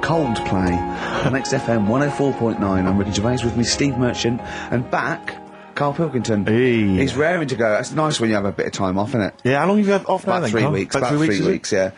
Coldplay on XFM 104.9. I'm Ricky Gervais, with me Steve Merchant, and back, Karl Pilkington. Hey. He's raring to go. It's nice when you have a bit of time off, isn't it? Yeah, how long have you had off now About then, 3 Karl? weeks. About 3 weeks, yeah.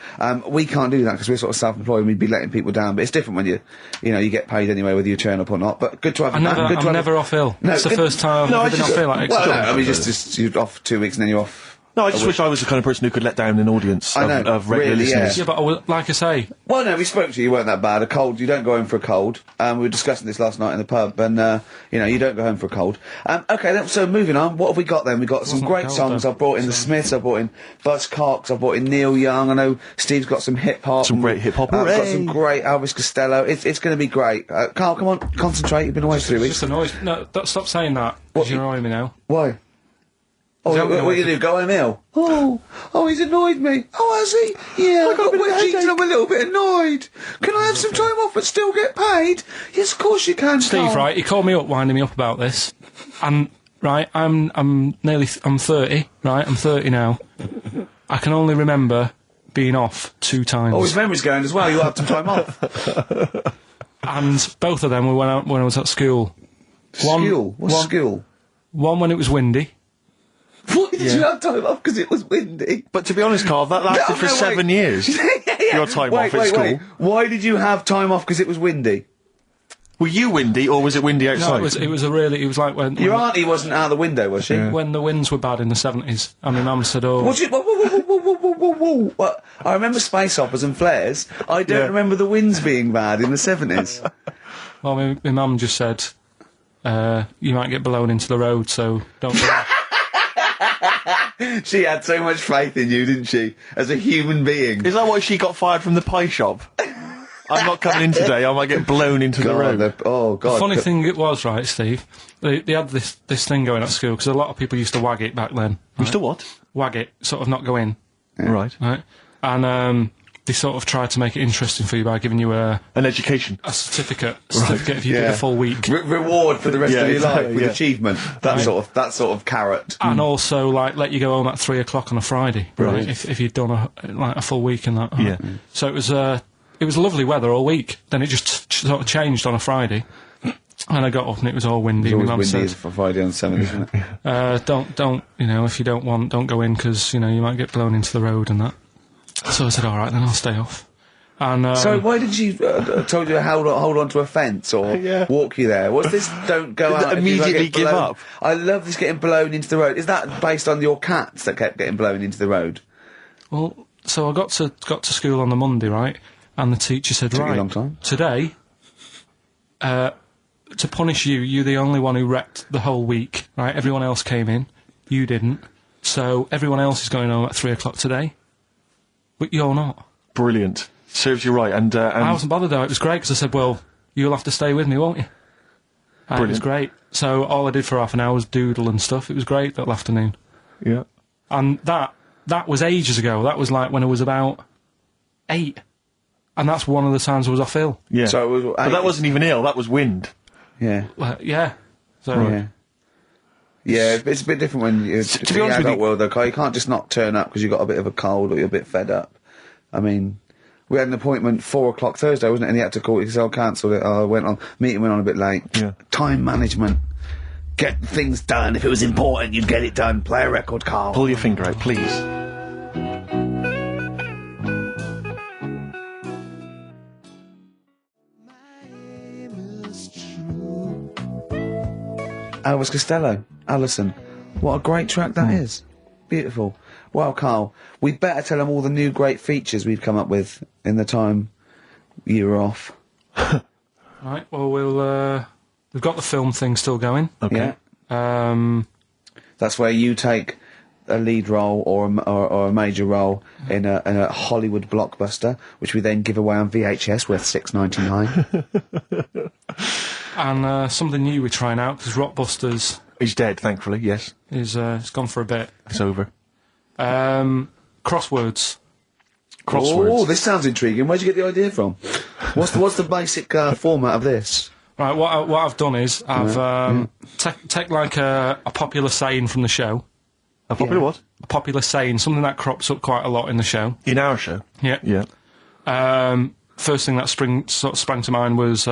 We can't do that because we're sort of self-employed and we'd be letting people down. But it's different when you get paid anyway, whether you turn up or not. But good to have you back. I'm never off ill. No, it's the first time I've been off ill. Like, well, no, I mean, just you're off 2 weeks and then you're off. No, I just wish I was the kind of person who could let down an audience of regular really, listeners. Yeah, but like I say... Well, no, we spoke to you, you weren't that bad. A cold, you don't go home for a cold. We were discussing this last night in the pub, and, you don't go home for a cold. Okay, then, so moving on, what have we got then? We've got some great songs. I've brought in the Smiths, I've brought in Buzz Cox, I've brought in Neil Young, I know Steve's got some hip-hop. Some great hip-hop, I've got some great Elvis Costello. It's going to be great. Karl, come on, concentrate, you've been away 3 weeks. Just annoyed. No, stop saying that, because you're annoying me now. Why? Oh, what you do? Go home ill? Oh, he's annoyed me. Oh, has he? Yeah, I got a bit I'm a little bit annoyed. Can I have some time off but still get paid? Yes, of course you can, Steve, Karl. right, he called me up, winding me up about this, and, right, I'm 30, right, I'm 30 now. I can only remember being off 2 times. Oh, his memory's going as well, you'll have some time off. And both of them were when I was at school. What's school? One when it was windy. Why did you have time off? Because it was windy. But to be honest, Karl, that lasted for 7 years. Your time off at school. Why did you have time off? Because it was windy. Were you windy, or was it windy outside? No, it was like when... Your auntie wasn't out the window, was she? Yeah. When the winds were bad in the 70s, and my mum said, oh... Whoa. What? I remember space operas and flares. I don't remember the winds being bad in the 70s. Well, my mum just said, you might get blown into the road, so don't go. She had so much faith in you, didn't she? As a human being. Is that why she got fired from the pie shop? I'm not coming in today, I might get blown into the road. Oh, God. The funny thing it was, right, Steve, they had this thing going at school, because a lot of people used to wag it back then. Right? Used to what? Wag it, sort of not go in. Yeah. Right. And, they sort of tried to make it interesting for you by giving you an education. A certificate if you did a full week. Reward for the rest of your life with achievement. That sort of carrot. And also, like, let you go home at 3 o'clock on a Friday, right? If you'd done a full week in that. Yeah. So it was lovely weather all week. Then it just sort of changed on a Friday, and I got up and it was all windy. It was My mum always windy said, for Friday on 7, isn't it? don't if you don't go in, because you might get blown into the road and that. So I said, all right, then I'll stay off. And so why did you told you to hold on to a fence or walk you there? What's this? Don't go out. Immediately give up. I love this getting blown into the road. Is that based on your cats that kept getting blown into the road? Well, so I got to school on the Monday, right? And the teacher said, Took you right, a long time. Today, to punish you, you're the only one who wrecked the whole week, right? Everyone else came in, you didn't. So everyone else is going home at 3 o'clock today, but you're not. Brilliant. Serves you right, and I wasn't bothered though. It was great because I said, "Well, you'll have to stay with me, won't you?" And it was great. So all I did for half an hour was doodle and stuff. It was great that afternoon. Yeah. And that was ages ago. That was like when I was about 8, and that's one of the times I was off ill. Yeah. So it was, but that wasn't even ill. That was wind. Yeah. Yeah. So. Yeah, it's a bit different when you're to be honest with you, world, though, Karl. You can't just not turn up because you've got a bit of a cold or you're a bit fed up. I mean, we had an appointment 4 o'clock Thursday, wasn't it? And he had to call it because I cancelled it. Meeting went on a bit late. Yeah. Time management. Get things done. If it was important, you'd get it done. Play a record, Karl. Pull your finger out, please. Elvis Costello, Alison. What a great track that is. Beautiful. Well, Karl, we better tell them all the new great features we've come up with in the time you were off. Right, well, we've got the film thing still going. Okay. Yeah. That's where you take a lead role or a major role in a Hollywood blockbuster, which we then give away on VHS worth $6.99. And something new we're trying out, because Rockbusters... He's dead, thankfully, yes. It's gone for a bit. It's over. Crosswords. Oh, this sounds intriguing. Where'd you get the idea from? What's the basic format of this? Right, what I've done is I've take like a popular saying from the show. A popular what? A popular saying, something that crops up quite a lot in the show. In our show? Yeah. Yeah. first thing that sprang to mind was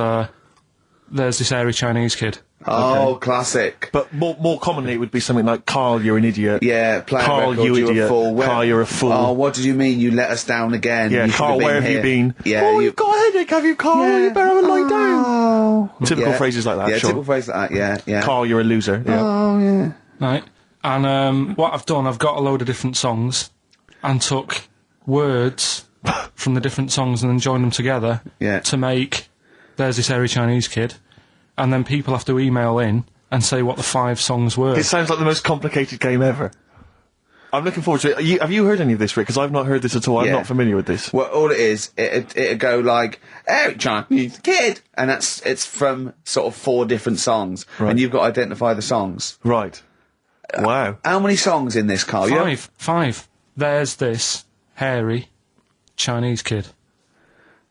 there's this hairy Chinese kid. Oh, classic. But more commonly, it would be something like, Karl, you're an idiot. Yeah, playing Karl, record, you you're idiot. a fool. Karl, you're a fool. Oh, what did you mean? You let us down again. Yeah, You should Karl, been where have here. you been? Yeah, oh, you've got a headache, have you, Karl? Yeah. You better have a lie down. Oh. Typical Yeah. phrases like that, Yeah, sure. typical phrases like that, yeah. Karl, you're a loser. Yeah. Oh, yeah. Right. And what I've done, I've got a load of different songs and took words from the different songs and then joined them together to make There's This Hairy Chinese Kid. And then people have to email in and say what the 5 songs were. It sounds like the most complicated game ever. I'm looking forward to it. Have you heard any of this, Rick? Because I've not heard this at all. I'm not familiar with this. Well, all it is, it'd go like, Hairy Chinese Kid! And it's from sort of 4 different songs. Right. And you've got to identify the songs. Right. Wow. How many songs in this, Karl? 5. There's this hairy Chinese kid.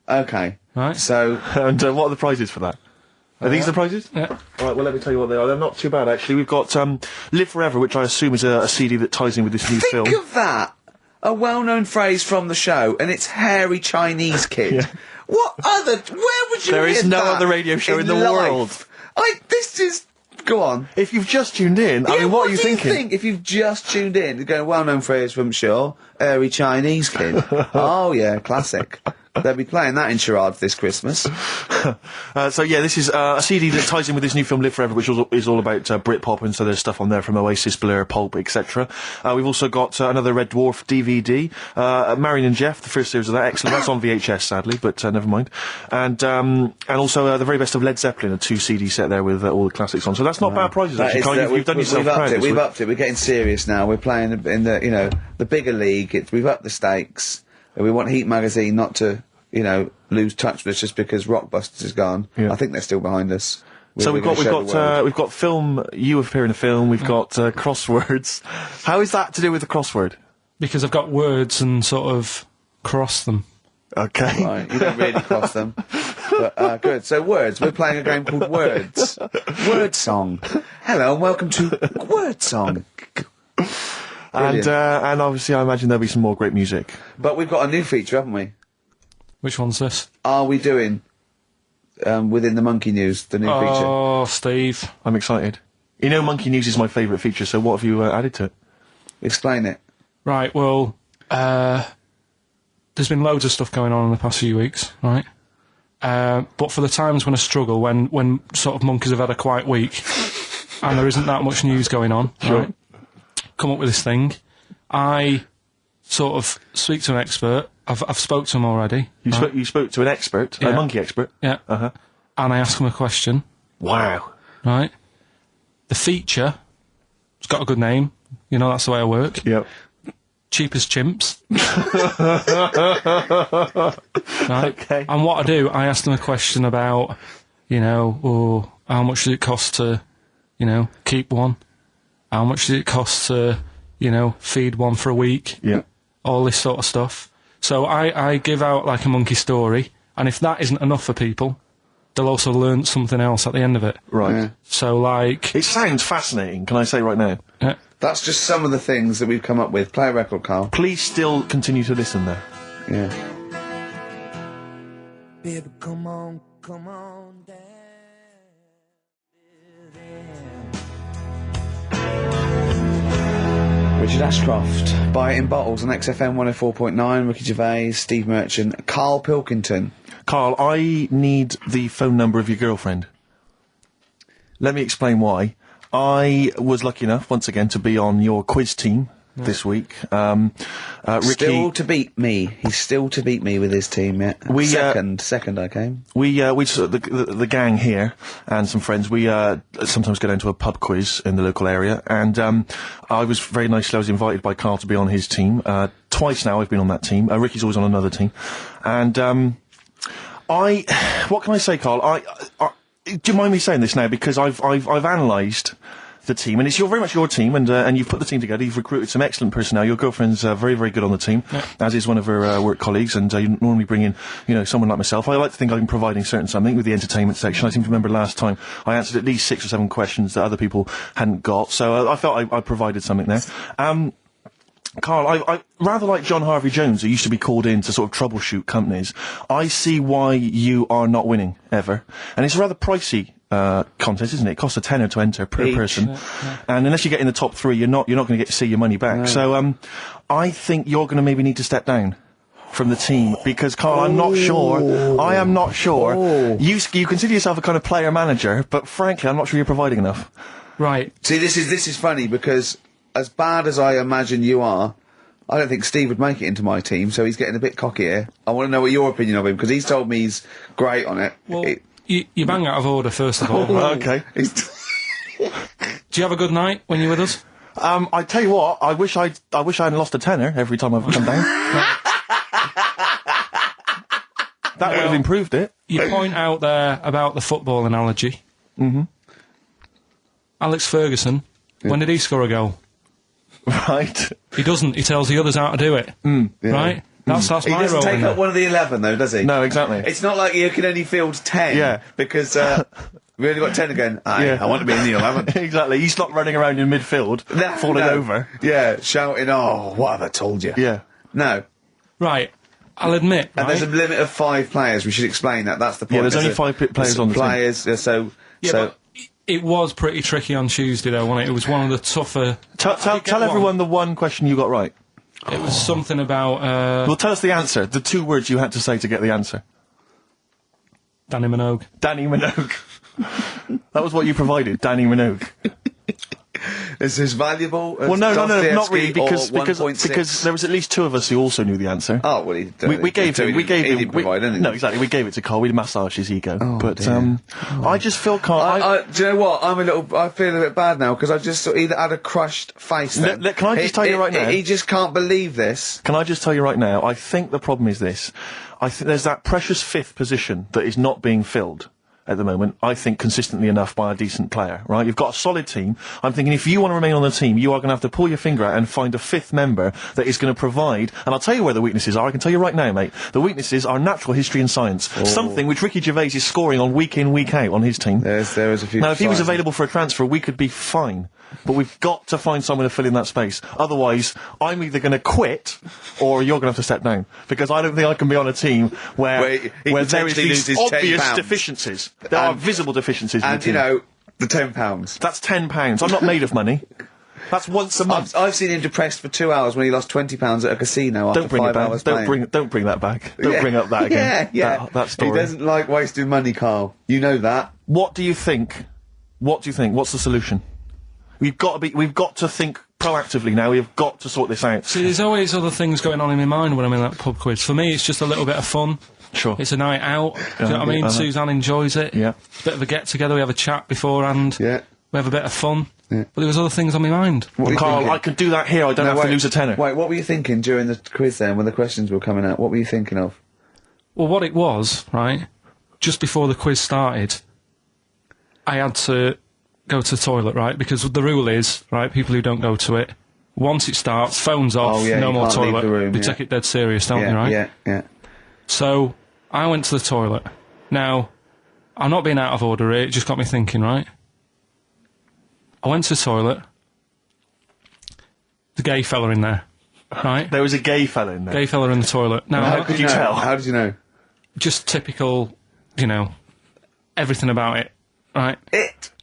Okay. Right. So, And what are the prizes for that? Are these the prizes? Yeah. All right, well, let me tell you what they are. They're not too bad, actually. We've got Live Forever, which I assume is a CD that ties in with this new film. think of that! A well-known phrase from the show, and it's hairy Chinese kid. Yeah. What other... Where would you There hear is no that other radio show in the life? world. This is... Go on. If you've just tuned in, I mean, what are you do you thinking? think if you've just tuned in? You're going, well-known phrase from Shaw, hairy Chinese kid. Oh, yeah, classic. They'll be playing that in charades this Christmas. So yeah, this is a CD that ties in with this new film Live Forever, which is all about Britpop, and so there's stuff on there from Oasis, Blur, Pulp, etc. We've also got another Red Dwarf DVD, Marion and Jeff, the first series of that, excellent. That's on VHS, sadly, but never mind. And also the very best of Led Zeppelin, a 2 CD set there with all the classics on. So that's not bad prizes, actually. Karl, you've done yourself proud this We've week. upped it. We're getting serious now. We're playing in the the bigger league. We've upped the stakes. We want Heat Magazine not to lose touch with us just because Rockbusters is gone. Yeah. I think they're still behind us. So we've got film. You appear in a film. We've got crosswords. How is that to do with the crossword? Because I've got words and sort of cross them. Okay. Right, you don't really cross them. But, good. So words. We're playing a game called Words. Word Song. Hello and welcome to Word Song. And obviously, I imagine there'll be some more great music. But we've got a new feature, haven't we? Which one's this? Are we doing within the Monkey News the new feature? Oh, Steve. I'm excited. Monkey News is my favourite feature. So what have you added to it? Explain it. Right, well, there's been loads of stuff going on in the past few weeks, right? But for the times when I struggle, when sort of monkeys have had a quiet week, and there isn't that much news going on, right? Come up with this thing. I sort of speak to an expert. I've spoke to him already. You spoke to an expert, a monkey expert. Yeah. Uh-huh. And I ask him a question. Wow. Right. The feature, it's got a good name. That's the way I work. Yep. Cheap as chimps. Right. Okay. And what I do, I ask them a question about, how much does it cost to, keep one? How much does it cost to, feed one for a week? Yeah. All this sort of stuff. So I give out like a monkey story, and if that isn't enough for people, they'll also learn something else at the end of it. Right. Yeah. So like... It sounds fascinating, can I say right now? Yeah. That's just some of the things that we've come up with. Play a record, Karl. Please still continue to listen there. Yeah. Baby, come on down. Richard Ashcroft, Buy It in Bottles on XFM 104.9, Ricky Gervais, Steve Merchant, Karl Pilkington. Karl, I need the phone number of your girlfriend. Let me explain why. I was lucky enough, once again, to be on your quiz team this week. Ricky... Still to beat me. He's still to beat me with his team, yeah. Second I came. We the gang here and some friends, we sometimes go down to a pub quiz in the local area, and I was invited by Karl to be on his team. Twice now I've been on that team. Ricky's always on another team. And what can I say, Karl? Do you mind me saying this now? Because I've analysed the team, and it's very much your team, and you've put the team together. You've recruited some excellent personnel. Your girlfriend's very, very good on the team, as is one of her work colleagues. And you normally bring in, someone like myself. I like to think I'm providing something with the entertainment section. I seem to remember last time I answered at least 6 or 7 questions that other people hadn't got. So I felt I provided something there. Karl, I rather like John Harvey Jones, who used to be called in to sort of troubleshoot companies. I see why you are not winning ever, and it's a rather pricey contest, isn't it? It costs a tenner to enter per person, and unless you get in the top 3, you're not going to get to see your money back. No. So, I think you're going to maybe need to step down from the team because, Karl, I'm not sure. I am not sure. You consider yourself a kind of player manager, but frankly, I'm not sure you're providing enough. Right. See, this is funny because, as bad as I imagine you are, I don't think Steve would make it into my team, so he's getting a bit cocky here. I want to know what your opinion of him, because he's told me he's great on it. Well, you bang out of order, first of all. Okay. Do you have a good night when you're with us? I tell you what, I wish I hadn't lost a tenner every time I've come down. That would have improved it. You point out there about the football analogy. Mm-hmm. Alex Ferguson, when did he score a goal? Right. He doesn't. He tells the others how to do it. Right? That's my role. He doesn't take up one of the 11, though, does he? No, exactly. It's not like you can only field 10. Yeah. Because, we only got 10 again. I want to be in the 11. Exactly. He's not running around in midfield, falling over. Yeah, shouting, "Oh, what have I told you?" Yeah. No. Right. I'll admit, And there's a limit of 5 players. We should explain that. That's the point. Yeah, there's only 5 players on the team. But it was pretty tricky on Tuesday, though, wasn't it? It was one of the tougher... Tell everyone the one question you got right. It was something about... Well, tell us the answer. The 2 words you had to say to get the answer. Danny Minogue. Danny Minogue. That was what you provided, Danny Minogue. Is this valuable? Well, no, not really, because there was at least 2 of us who also knew the answer. Oh, well, we gave him. No, exactly. We gave it to Karl. We massaged his ego. I just feel Karl. Do you know what? I feel a bit bad now because I just he had a crushed face. Then. Can I just tell you right now? He just can't believe this. Can I just tell you right now? I think the problem is this. I think there's that precious 5th position that is not being filled at the moment, I think, consistently enough by a decent player, right? You've got a solid team. I'm thinking if you want to remain on the team, you are going to have to pull your finger out and find a 5th member that is going to provide, and I'll tell you where the weaknesses are. I can tell you right now, mate. The weaknesses are natural history and science. Something which Ricky Gervais is scoring on week in, week out on his team. There is a few. Now, if he was available for a transfer, we could be fine. But we've got to find someone to fill in that space. Otherwise, I'm either going to quit, or you're going to have to step down. Because I don't think I can be on a team where there is these obvious deficiencies. There are visible deficiencies in the team. And, you know, the £10. That's £10. I'm not made of money. That's once a month. I've seen him depressed for 2 hours when he lost £20 at a casino after 5 hours playing. Don't bring that back. Don't bring up that again. Yeah. That story. He doesn't like wasting money, Karl. You know that. What do you think? What's the solution? We've got to think proactively now. We've got to sort this out. See, there's always other things going on in my mind when I'm in that pub quiz. For me, it's just a little bit of fun. Sure. It's a night out. Do you know what I mean? Suzanne enjoys it. Yeah. Bit of a get-together. We have a chat beforehand. Yeah. We have a bit of fun. Yeah. But there was other things on my mind. Karl, I could do that here. I don't have to lose a tenner. Wait, what were you thinking during the quiz then, when the questions were coming out? What were you thinking of? Well, what it was, right, just before the quiz started, I had to go to the toilet, right? Because the rule is, right, people who don't go to it, once it starts, phones off, no more toilet. We take it dead serious, don't we, right? Yeah. So, I went to the toilet. Now, I'm not being out of order here, it just got me thinking, right? I went to the toilet. The gay fella in there, right? There was a gay fella in there? Gay fella in the toilet. Now, how could you tell? How did you know? Just typical, you know, everything about it, right?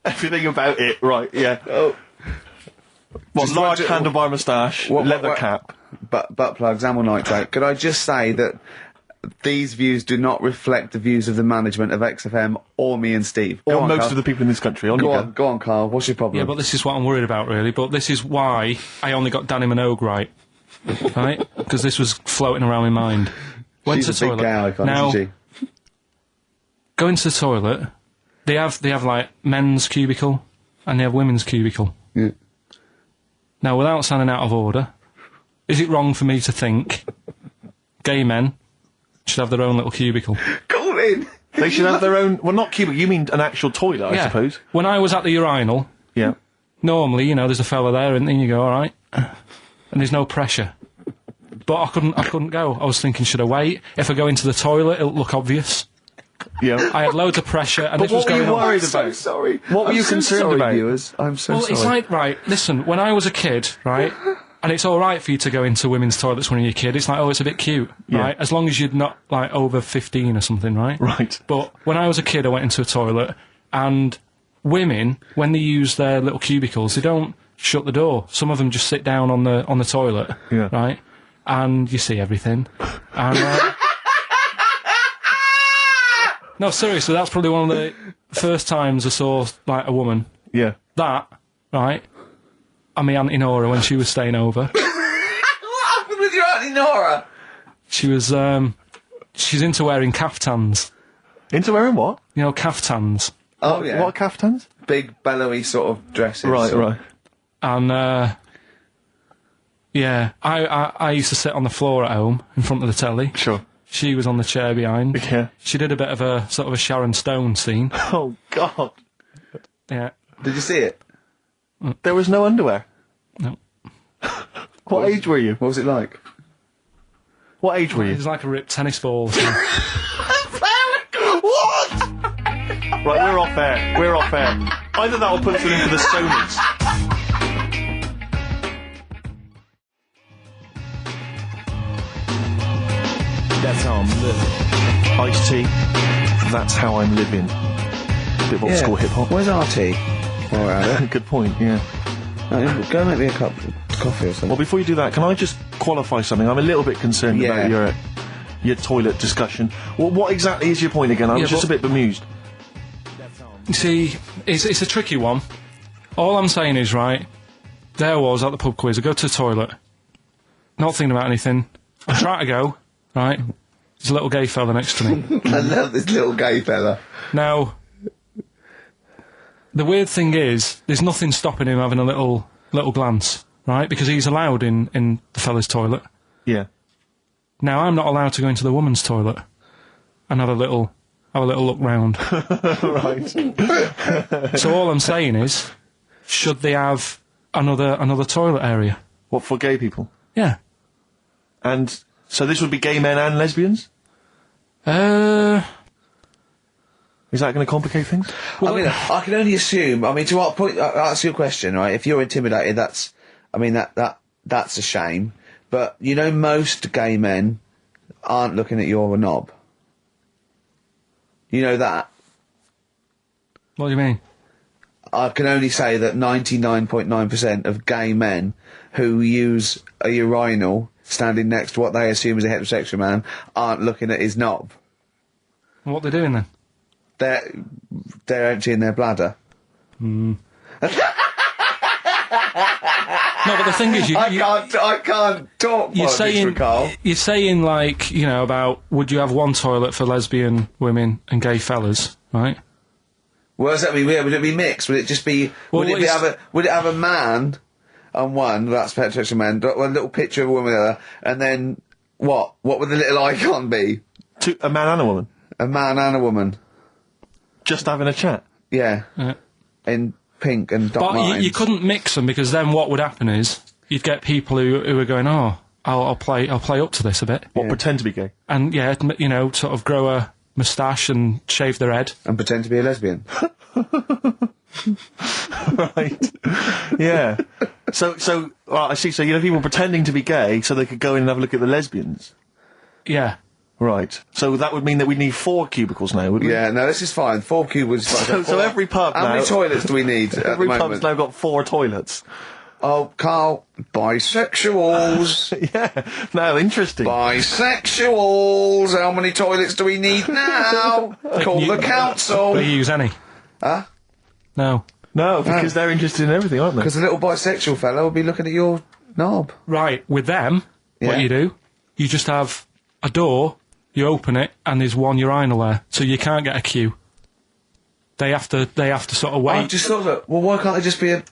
Everything about it, right, yeah. Oh. What, large handlebar moustache, leather cap. Butt plugs, amyl nitrate. Could I just say that these views do not reflect the views of the management of XFM or me and Steve. Or most of the people in this country. Go on, Karl. What's your problem? Yeah, but this is what I'm worried about, really. But this is why I only got Danny Minogue right. Right? Because this was floating around my mind. Went She's to the a big toilet. gay icon, now, isn't she? Going to the toilet, they have like men's cubicle and they have women's cubicle. Yeah. Now, without sounding out of order, is it wrong for me to think gay men should have their own little cubicle? Go in! They should have their own... Well, not cubicle, you mean an actual toilet, I suppose. When I was at the urinal, yeah, normally, you know, there's a fella there and then you go, alright, and there's no pressure. But I couldn't go. I was thinking, should I wait? If I go into the toilet, it'll look obvious. Yeah. I had loads of pressure and this was going on. What were you worried about? I'm so sorry. What were you concerned about? Viewers? I'm so sorry. Well, it's like, right, listen, when I was a kid, right, And it's all right for you to go into women's toilets when you're a kid. It's like, oh, it's a bit cute, right? As long as you're not, like, over 15 or something, right? Right. But when I was a kid, I went into a toilet, and women, when they use their little cubicles, they don't shut the door. Some of them just sit down on the toilet, right? And you see everything. And, no, seriously, that's probably one of the first times I saw, like, a woman. Yeah. That, right? And my Auntie Nora when she was staying over. What happened with your Auntie Nora? She was, she's into wearing caftans. Into wearing what? You know, caftans. Oh, yeah. What are caftans? Big, bellowy sort of dresses. Right. And, yeah, I used to sit on the floor at home in front of the telly. Sure. She was on the chair behind. Yeah. She did a bit of a sort of a Sharon Stone scene. Oh, God. Yeah. Did you see it? There was no underwear. No. What age were you? What was it like? What age were It you? was like a ripped tennis ball. So. What? Right, we're off air. We're off air. Either that or put us in for the Stoners. That's how I'm living. Ice-T. That's how I'm living. Bit of old school hip-hop. Where's RT? All right. Good point, yeah. Go make me a cup of coffee or something. Well, before you do that, can I just qualify something? I'm a little bit concerned about your toilet discussion. Well, what exactly is your point again? I was just a bit bemused. You see, it's a tricky one. All I'm saying is, right, there I was at the pub quiz. I go to the toilet, not thinking about anything. I try to go, right, there's a little gay fella next to me. I love this little gay fella. Now, the weird thing is, there's nothing stopping him having a little glance, right, because he's allowed in the fella's toilet. Yeah. Now, I'm not allowed to go into the woman's toilet and have a little look round. Right. So all I'm saying is, should they have another toilet area? What, for gay people? Yeah. And so this would be gay men and lesbians? Is that going to complicate things? Well, I mean, I can only assume. I mean, to what point? Ask your question, right? If you're intimidated, that's a shame. But you know, most gay men aren't looking at your knob. You know that. What do you mean? I can only say that 99.9% of gay men who use a urinal standing next to what they assume is a heterosexual man aren't looking at his knob. What are they doing then? They're emptying their bladder. No, but the thing is, I can't talk. You're saying like, you know, about would you have one toilet for lesbian women and gay fellas, right? What does that mean? Would it be mixed? Would it just be? Well, would it have a man on one? That's heterosexual man. One little picture of a woman, on the other, and then what? What would the little icon be? A man and a woman? A man and a woman. Just having a chat? Yeah. In pink and dot lines. But you couldn't mix them, because then what would happen is you'd get people who are going, oh, I'll play up to this a bit. What, pretend to be gay? And yeah, you know, sort of grow a moustache and shave their head. And pretend to be a lesbian. Right. Yeah. So I see. So you know, people pretending to be gay so they could go in and have a look at the lesbians. Yeah. Right. So that would mean that we need 4 cubicles now, would we? Yeah, no, this is fine. 4 cubicles. So every pub How now... many toilets do we need at Every the pub's moment? now got 4 toilets. Oh, Karl, bisexuals. Yeah. Now, interesting. Bisexuals. How many toilets do we need now? Call the council. Do you use any? Huh? No. No, because they're interested in everything, aren't they? Because the little bisexual fellow will be looking at your knob. Right, with them, Yeah. what you do, you just have a door, you open it, and there's one urinal there, so you can't get a queue. They have to sort of wait. I just thought that, well, why can't it just be a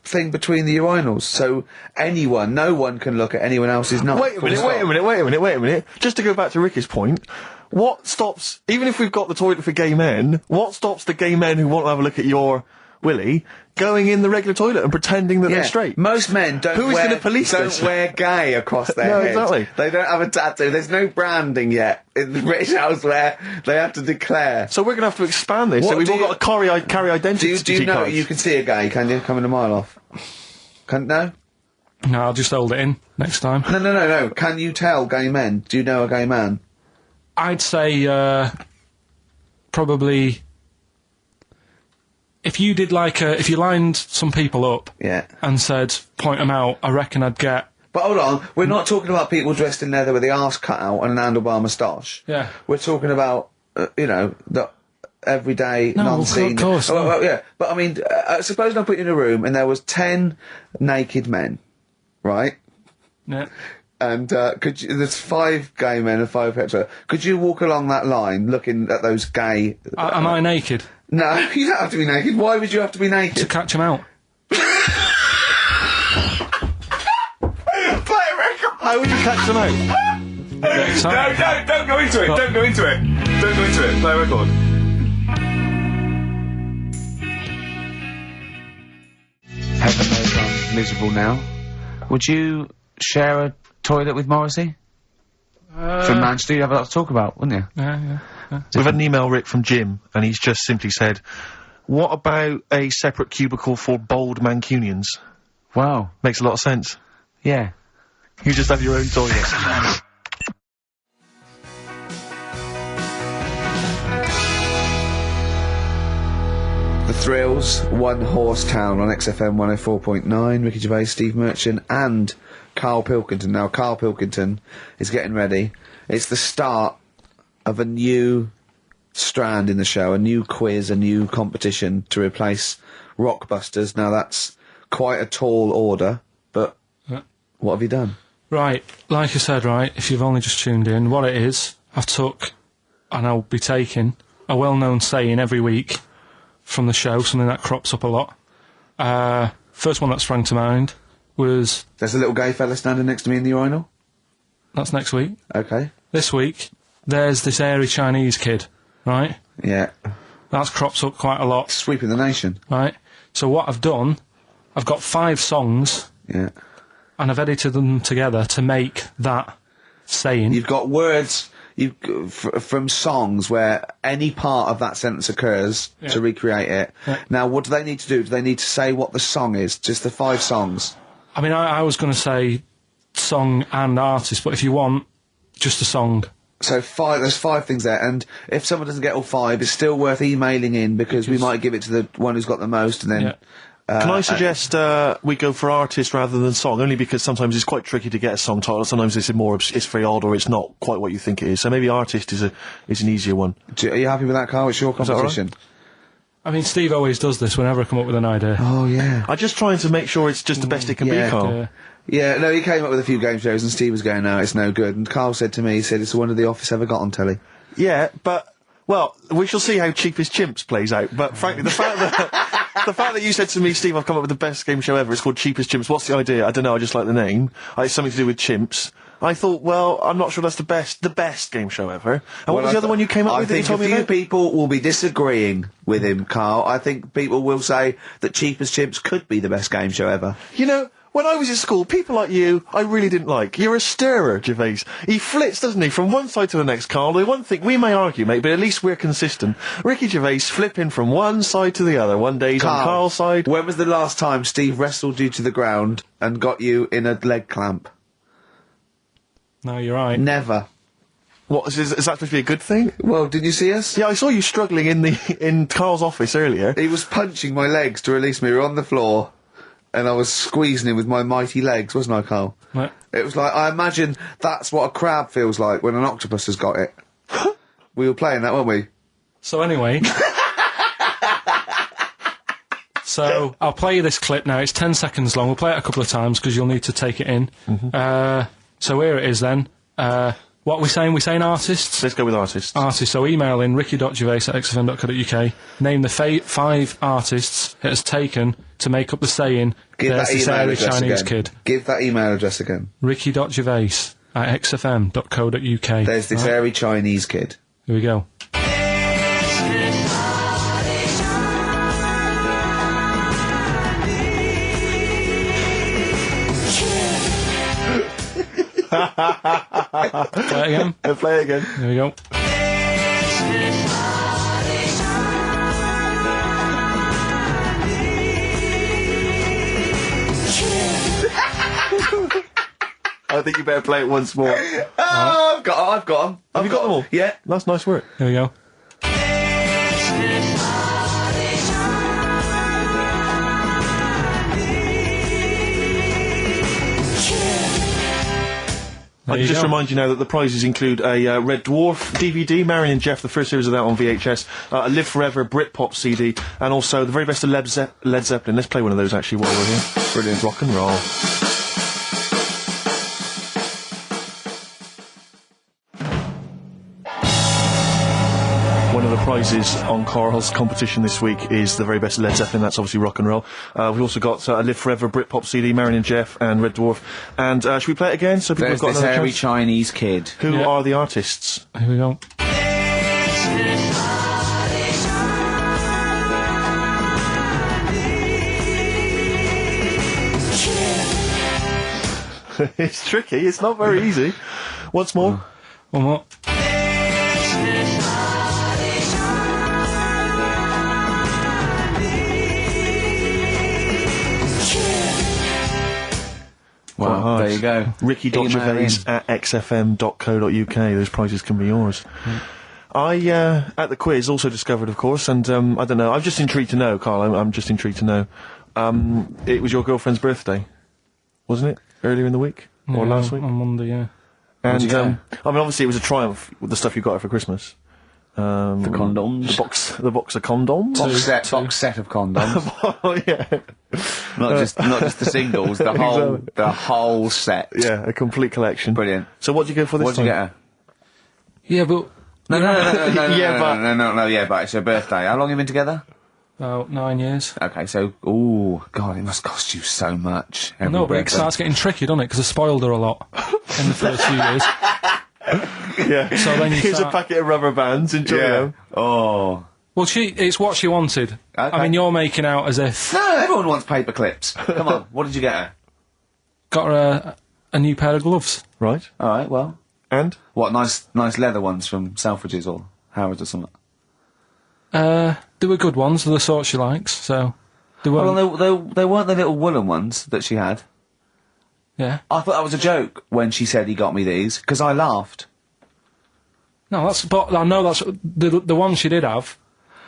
thing between the urinals? So no one can look at anyone else's knob. Wait a minute. Just to go back to Ricky's point, what stops, even if we've got the toilet for gay men, what stops the gay men who want to have a look at your willy going in the regular toilet and pretending that they're straight? Most men don't Who is wear, going to police don't this? wear gay across their No, head. exactly. They don't have a tattoo. There's no branding yet in the British house where they have to declare. So we're going to have to expand this. What so we've do all you- got to carry identity Do you know cards. you can see a gay, can you? Coming a mile off. No? No, I'll just hold it in next time. No. Can you tell gay men? Do you know a gay man? I'd say, probably... If you did if you lined some people up Yeah. and said, point them out, I reckon I'd get... But hold on, we're not talking about people dressed in leather with the arse cut out and an handlebar moustache. Yeah. We're talking about, the everyday, No, non-seen... of course. Well, yeah, but I mean, suppose I put you in a room and there was 10 naked men, right? Yeah. And there's 5 gay men and 5 hetero. Could you walk along that line looking at those gay... Am I naked? No, you don't have to be naked. Why would you have to be To naked? catch them out. How would you catch them out? Don't go into it. Don't go into it. Don't go into it. Play a record. Heaven knows I'm miserable now. Would you share a toilet with Morrissey? From Manchester, you'd have a lot to talk about, wouldn't you? Yeah. We've had an email, Rick, from Jim, and he's just simply said, what about a separate cubicle for bold Mancunians? Wow. Makes a lot of sense. Yeah. You just have your own toilet. The Thrills, One Horse Town on XFM 104.9. Ricky Gervais, Steve Merchant, and Karl Pilkington. Now, Karl Pilkington is getting ready. It's the start of a new strand in the show, a new quiz, a new competition to replace Rockbusters. Now, that's quite a tall order, but what have you done? Right, like I said, right, if you've only just tuned in, what it is, I've took, and I'll be taking, a well-known saying every week from the show, something that crops up a lot. First one that sprang to mind was... There's a little gay fella standing next to me in the urinal? That's next week. Okay. This week, there's this airy Chinese kid, right? Yeah. That's crops up quite a lot, Sweeping the nation. right? So what I've done, I've got 5 songs, Yeah. and I've edited them together to make that saying. You've got words from songs where any part of that sentence occurs to recreate it. Yeah. Now, what do they need to do? Do they need to say what the song is? Just the 5 songs? I mean, I was going to say song and artist, but if you want, just a song. So there's 5 things there, and if someone doesn't get all 5, it's still worth emailing in because we might give it to the one who's got the most, and then... Yeah. Can I suggest we go for artist rather than song? Only because sometimes it's quite tricky to get a song title. Sometimes it's it's very odd, or it's not quite what you think it is. So maybe artist is an easier one. Are you happy with that, Karl? It's your that all right? competition. I mean, Steve always does this whenever I come up with an idea. Oh, yeah. I'm just trying to make sure it's just the best it can be, Karl. Yeah, no, he came up with a few game shows, and Steve was going, no, it's no good. And Karl said to me, he said, it's the one of The Office ever got on telly. Yeah, but... Well, we shall see how Cheapest Chimps plays out, but frankly, the fact that you said to me, Steve, I've come up with the best game show ever, it's called Cheapest Chimps, what's the idea? I don't know, I just like the name. It's something to do with chimps. I thought, well, I'm not sure that's the best game show ever. And what was the other one you came up with that you told me about? I think a few people will be disagreeing with him, Karl. I think people will say that Cheapest Chimps could be the best game show ever. You know, when I was at school, people like you, I really didn't like. You're a stirrer, Gervais. He flits, doesn't he, from one side to the next, Karl. The one thing, we may argue, mate, but at least we're consistent. Ricky Gervais flipping from one side to the other. One day he's on Karl's side. When was the last time Steve wrestled you to the ground and got you in a leg clamp? No, you're right. Never. What, is that supposed to be a good thing? Well, did you see us? Yeah, I saw you struggling in Karl's office earlier. He was punching my legs to release me. We were on the floor, and I was squeezing him with my mighty legs, wasn't I, Karl? Right. It was like, I imagine that's what a crab feels like when an octopus has got it. We were playing that, weren't we? So anyway... So, I'll play you this clip now. It's 10 seconds long. We'll play it a couple of times because you'll need to take it in. So here it is then. What are we saying? We're saying artists? Let's go with artists. Artists. So email in ricky.gervais@xfm.co.uk. Name the 5 artists it has taken to make up the saying, Give there's that this email airy address Chinese again. kid. Give that email address again. ricky.gervais@xfm.co.uk. There's this airy Chinese kid. Here we go. Play it again. Play it again. There we go. I think you better play it once more. Oh, I've got them. Have you got them all? Yeah. That's nice work. Here we go. I can just remind you now that the prizes include a Red Dwarf DVD, Marion and Jeff, the first series of that on VHS, a Live Forever Britpop CD, and also the very best of Led Zeppelin. Let's play one of those actually while we're here. Brilliant. Rock and roll. One of the prizes on Karl's competition this week is the very best Led Zeppelin. That's obviously rock and roll. We've also got a Live Forever Britpop CD, Marion and Jeff, and Red Dwarf. And should we play it again? So people There's have got this another hairy chance? Chinese kid. Who are the artists? Here we go. It's tricky. It's not very easy. Once more. One more. Well, Quite there hard. you go. Ricky.Gervais at xfm.co.uk. Those prizes can be yours. I, at the quiz, also discovered, of course, and I don't know, I'm just intrigued to know, Karl, I'm just intrigued to know. It was your girlfriend's birthday, wasn't it? Earlier in the week? Or Yeah, last week? On Monday, yeah. And, you get her? I mean, obviously it was a triumph with the stuff you got her for Christmas. The condoms. The box of condoms? Box set of condoms. Oh, yeah. not just the singles, the whole set. Yeah, a complete collection. Brilliant. So what did you go for this What'd you time? get her? Yeah, but No, Yeah, but- yeah, but it's her birthday. How long have you been together? about 9 years. Okay, so, ooh, God, it must cost you so much. every No, but it birthday. starts getting tricky, doesn't it? Because I spoiled her a lot in the first few years. Yeah. So then you Here's start- a packet of rubber bands, enjoy Yeah. them. Oh. Well, it's what she wanted. Okay. I mean, you're making out as if No, everyone wants paper clips. Come on, what did you get her? got her a new pair of gloves. Right. All right, well, And? what nice leather ones from Selfridges or Harrods or something. They were good ones, they're the sort she likes. So they weren't. Well, they weren't the little woolen ones that she had. Yeah. I thought that was a joke when she said he got me these because I laughed. No, but I know that's the one she did have.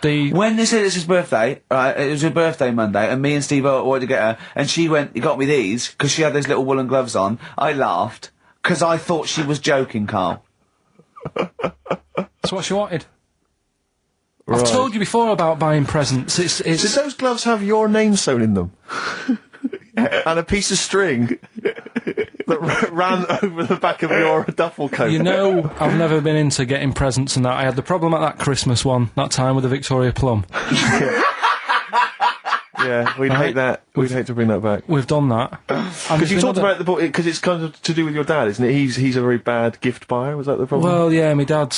When they said it's his birthday, right, it was her birthday Monday, and me and Steve wanted to get her, and she went, he got me these, because she had those little woolen gloves on. I laughed, because I thought she was joking, Karl. That's what she wanted. I've told you before about buying presents. Did those gloves have your name sewn in them? And a piece of string that ran over the back of your duffel coat? You know, I've never been into getting presents and that. I had the problem at that Christmas one, that time with the Victoria Plum. Yeah, we'd hate that. We'd hate to bring that back. We've done that. Because you talked about the book, because it's kind of to do with your dad, isn't it? He's a very bad gift buyer, was that the problem? Well, yeah, my dad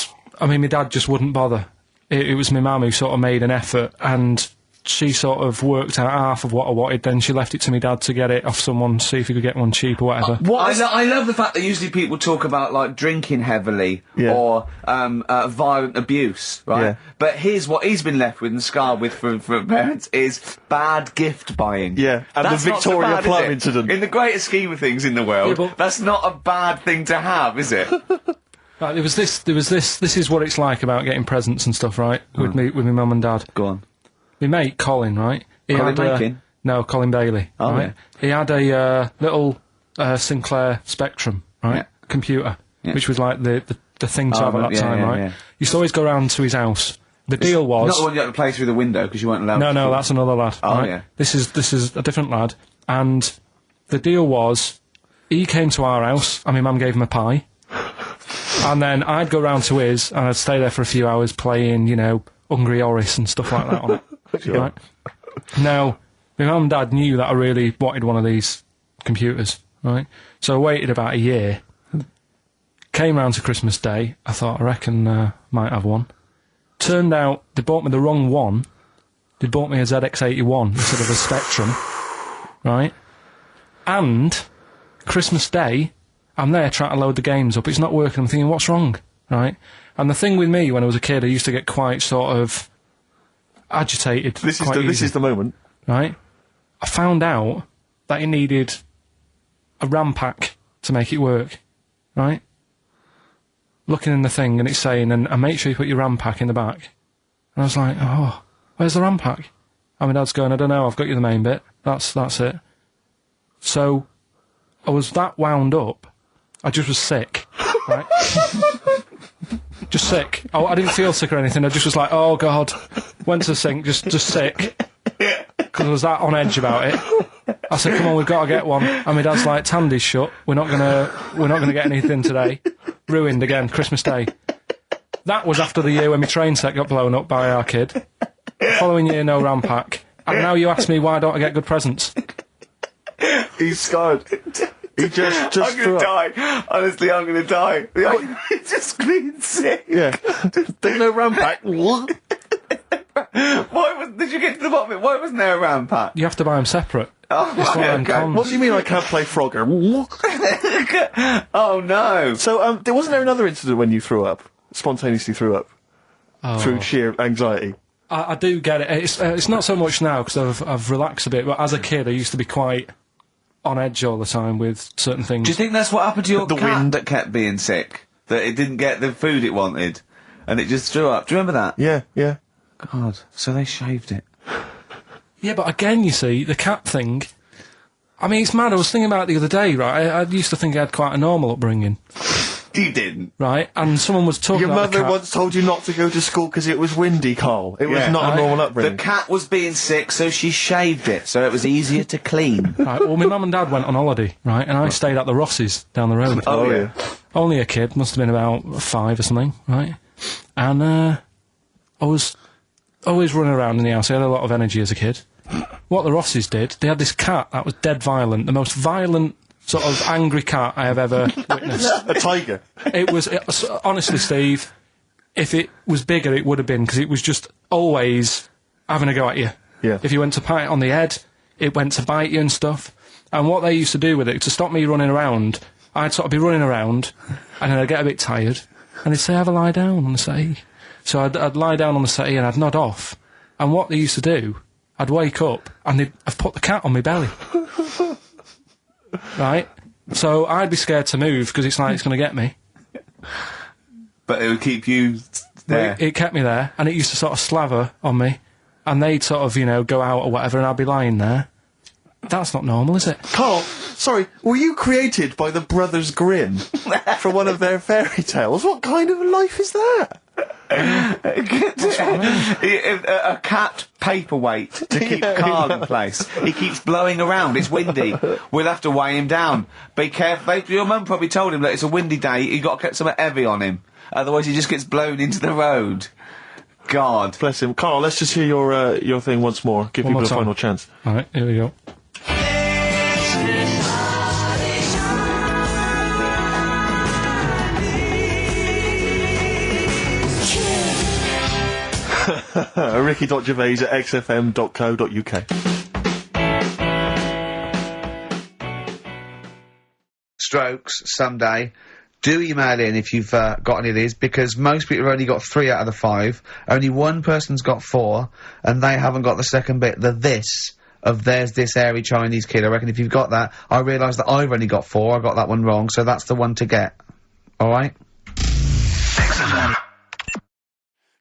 just wouldn't bother. It was my mum who sort of made an effort, and she sort of worked out half of what I wanted, then she left it to my dad to get it off someone, see if he could get one cheap or whatever. I love the fact that usually people talk about, like, drinking heavily or violent abuse, right? Yeah. But here's what he's been left with and scarred with from parents is bad gift buying. Yeah, and That's the not so Victoria bad, is Plum it? incident. In the greater scheme of things in the world, Yeah, but- that's not a bad thing to have, is it? Right, there was this, this is what it's like about getting presents and stuff, right? With my mum and dad. Go on. My mate, Colin, right? He Colin had, Makin? No, Colin Bailey. Oh, right? He had a little Sinclair Spectrum, right? Yeah. Computer, Yeah. which was like the thing to have at that yeah, time, yeah, right? yeah. Used to always go round to his house. The deal was... Not the one you had to play through the window because you weren't allowed to. No, that's another lad. Oh, right? yeah. This is a different lad. And the deal was, he came to our house, and my mum gave him a pie. And then I'd go round to his, and I'd stay there for a few hours playing, you know, Hungry Horace and stuff like that on it. Right? Now, my mum and dad knew that I really wanted one of these computers, right? So I waited about a year. Came round to Christmas Day. I thought, I reckon might have one. Turned out they bought me the wrong one. They bought me a ZX81 instead of a Spectrum, right? And Christmas Day, I'm there trying to load the games up. It's not working. I'm thinking, what's wrong, right? And the thing with me, when I was a kid, I used to get quite sort of agitated. This quite is the moment. right? I found out that it needed a RAM pack to make it work, right? Looking in the thing and it's saying, and make sure you put your RAM pack in the back. And I was like, oh, where's the RAM pack? And my dad's going, I don't know, I've got you the main bit. That's it. So, I was that wound up, I just was sick, right? Just sick. Oh, I didn't feel sick or anything, I just was like, oh God. Went to the sink, just sick. Because I was that on edge about it. I said, come on, we've got to get one. And my dad's like, Tandy's shut, we're not gonna get anything today. Ruined again, Christmas Day. That was after the year when my train set got blown up by our kid. Following year, no RAM pack. And now you ask me why don't I get good presents? He's scarred. He just I'm gonna die. Honestly, I'm gonna die. He's just being sick. Yeah. There's no RAM pack. Did you get to the bottom of it? Why wasn't there a RAM pack? You have to buy them separate. Oh, It's one of them okay. cons. What do you mean I can't play Frogger? Oh no. So, there wasn't there another incident when you threw up? Spontaneously threw up? Through sheer anxiety? I do get it. It's not so much now because I've relaxed a bit, but as a kid I used to be quite on edge all the time with certain things. Do you think that's what happened to your The cat wind. that kept being sick? That it didn't get the food it wanted, and it just threw up? Do you remember that? Yeah. God, so they shaved it. Yeah, but again, you see, the cat thing, I mean, it's mad. I was thinking about it the other day, right? I used to think I had quite a normal upbringing, You didn't. right? And someone was talking Your about the mother cat. once told you not to go to school because it was windy, Karl. It was Yeah. not a Right. normal The upbringing. cat was being sick, so she shaved it, so it was easier to clean. Right, well, my mum and dad went on holiday, right? And I stayed at the Rosses down the road. Oh, yeah. Only a kid, must have been about 5 or something, right? And I was always running around in the house. I had a lot of energy as a kid. What the Rosses did, they had this cat that was dead violent, the most violent sort of angry cat I have ever witnessed. A tiger. It was honestly, Steve, if it was bigger, it would have been, because it was just always having a go at you. Yeah. If you went to pat it on the head, it went to bite you and stuff. And what they used to do with it, to stop me running around, I'd sort of be running around, and then I'd get a bit tired, and they'd say, have a lie down on the settee. So I'd lie down on the settee and I'd nod off. And what they used to do, I'd wake up, and I'd put the cat on my belly. Right? So I'd be scared to move, because it's like it's going to get me. But it would keep you there. It kept me there, and it used to sort of slaver on me, and they'd sort of, go out or whatever, and I'd be lying there. That's not normal, is it? Karl, sorry, were you created by the Brothers Grimm for one of their fairy tales? What kind of a life is that? A cat paperweight to keep Karl in place. He keeps blowing around. It's windy. We'll have to weigh him down. Be careful. Your mum probably told him that it's a windy day. You got to get something heavy on him. Otherwise, he just gets blown into the road. God. Bless him. Karl, let's just hear your thing once more. Give One people more a time. final chance. All right, here we go. Ricky.Gervais at xfm.co.uk. Strokes someday. Do email in if you've got any of these, because most people have only got 3 out of the 5. Only one person's got 4, and they haven't got the second bit, the this of there's this airy Chinese kid. I reckon if you've got that, I realise that I've only got 4, I got that one wrong, so that's the one to get. Alright?